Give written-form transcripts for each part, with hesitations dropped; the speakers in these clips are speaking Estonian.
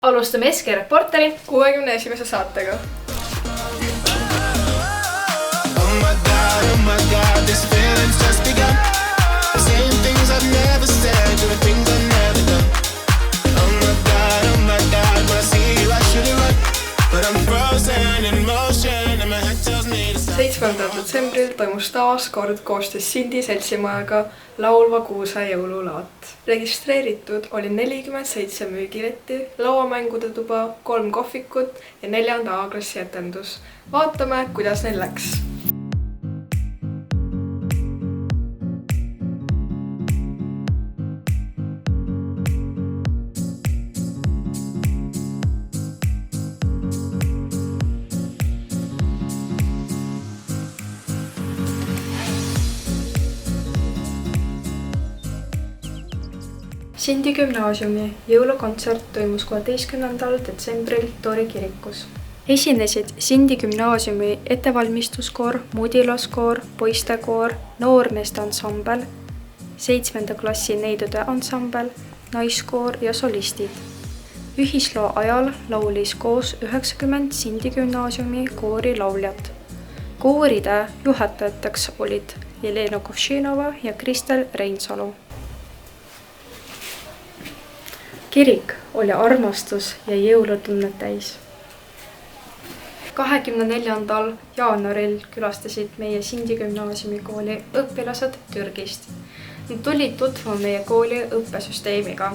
Alustame SK Reporteri 61. saatega. Detsembril toimus taas kord koostöös Sindi seltsimajaga laulva kuuse jõululaat. Registreeritud oli 47 müügiletti, lauamängude tuba, 3 kohvikut ja 4. A-klassi etendus. Vaatame, kuidas neil läks. Sindi gümnaasiumi jõulukontsert toimus 16. detsembril Tori kirikus. Esinesid Sindi gümnaasiumi ettevalmistuskoor, mudilaskoor, poistekoor, noormeeste ansambel, 7. klassi neidude ansambel, naiskoor ja solistid. Ühisloo ajal laulis koos 90 Sindi gümnaasiumi koori lauljat. Kooride juhatajateks olid Jelena Kovšinova ja Kristel Reinsalu. Kirik oli armastus ja jõulutunnet täis. 24. jaanuaril külastasid meie Sindi gümnaasiumi kooli õpilased Türgist. Nad tulid tutvuma meie kooli õppesüsteemiga.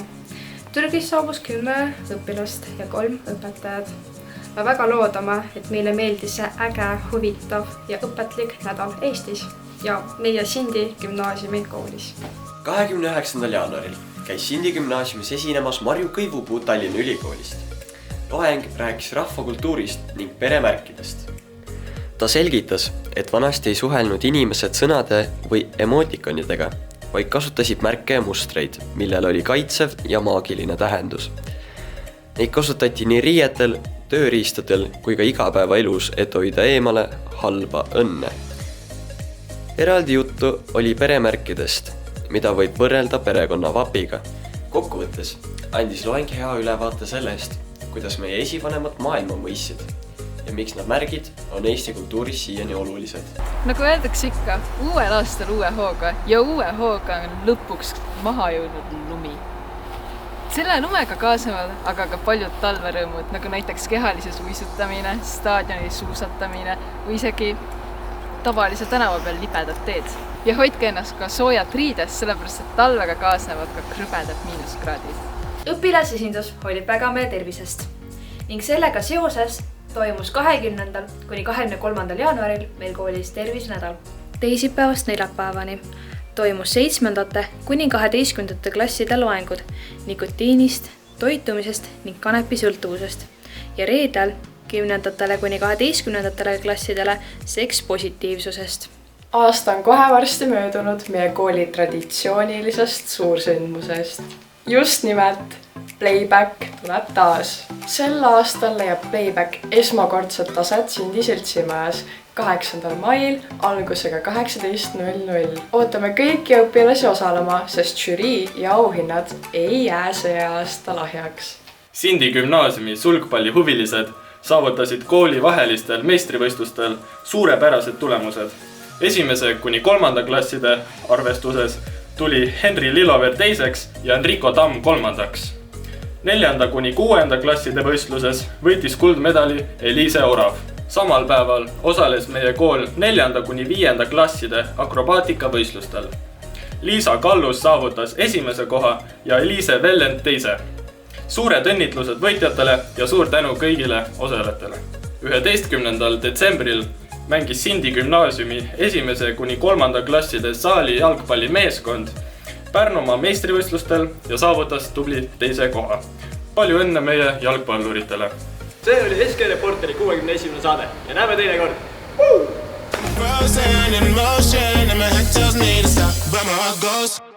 Türgis saabus 10 õpilast ja 3 õpetajad. Me väga loodame, et meile meeldis see äge, huvitav ja õpetlik nädal Eestis ja meie Sindi gümnaasiumi koolis. 29. jaanuaril käis Sindi gümnaasiumis esinemas Marju Kõivupuu Tallinna Ülikoolist. Loeng rääkis rahvakultuurist ning peremärkidest. Ta selgitas, et vanasti ei suhelnud inimesed sõnade või emootikonidega, vaid kasutasid märke ja mustreid, millel oli kaitsev ja maagiline tähendus. Neid kasutati nii riietel, tööriistadel kui ka igapäevaelus, et hoida eemale halba õnne. Eraldi juttu oli peremärkidest, mida võib võrrelda perekonna vapiga. Kokkuvõttes andis loeng hea ülevaate sellest, kuidas meie esivanemad maailma mõistsid ja miks nad märgid on Eesti kultuuris siiani olulised. Nagu öeldakse ikka, uuel aastal uue hooga ja uue hooga on lõpuks maha jõudnud lumi. Selle lumega kaasnevad aga ka paljud talverõõmud, nagu näiteks kehalise suisutamine, staadioni suusatamine või isegi tavalise tänava peal libedad teed. Ja hoidke ennast ka soojad riides, sellepärast et talvega kaasnevad ka krõbedad miinuskraadid. Õpilasesindus hoidib väga meie tervisest ning sellega seoses toimus 20. kuni 23. jaanuaril meil koolis tervisenädal. Teisipäevast neljapäevani toimus 7. kuni 12. klasside loengud nikotiinist, toitumisest ning kanepisõltuvusest ja reedel 10. kuni 12. klassidele sekspositiivsusest. Aasta on kohe varsti möödunud meie kooli traditsioonilisest suursündmusest. Just nimelt Playback tuleb taas. Sel aastal leiab Playback esmakordset taset Sindi seltsimajas 8. mail algusega 18:00. Ootame kõiki õpilasi osalema, sest žürii ja auhinnad ei jää see aasta lahjaks. Sindi gümnaasiumi sulgpallihuvilised saavutasid koolivahelistel meistrivõistlustel suurepärased tulemused. 1. kuni 3. klasside arvestuses tuli Henri Lilover teiseks ja Enrico Tamm 3. 4. kuni 6. klasside võistluses võitis kuldmedali Eliise Orav. Samal päeval osales meie kool 4. kuni 5. klasside akrobaatikavõistlustel. Liisa Kallus saavutas 1. koha ja Eliise Vellent 2. Suured õnnitlused võitjatele ja suur tänu kõigile osalejatele. 11. detsembril mängis Sindi gümnaasiumi 1. kuni 3. klasside saali jalgpallimeeskond Pärnumaa meistrivõistlustel ja saavutas tubli 2. koha. Palju õnne meie jalgpalluritele! See oli SK Reporteri 61. saade ja näeme teine kord! Frozen in motion and my head tells me to stop, but my heart goes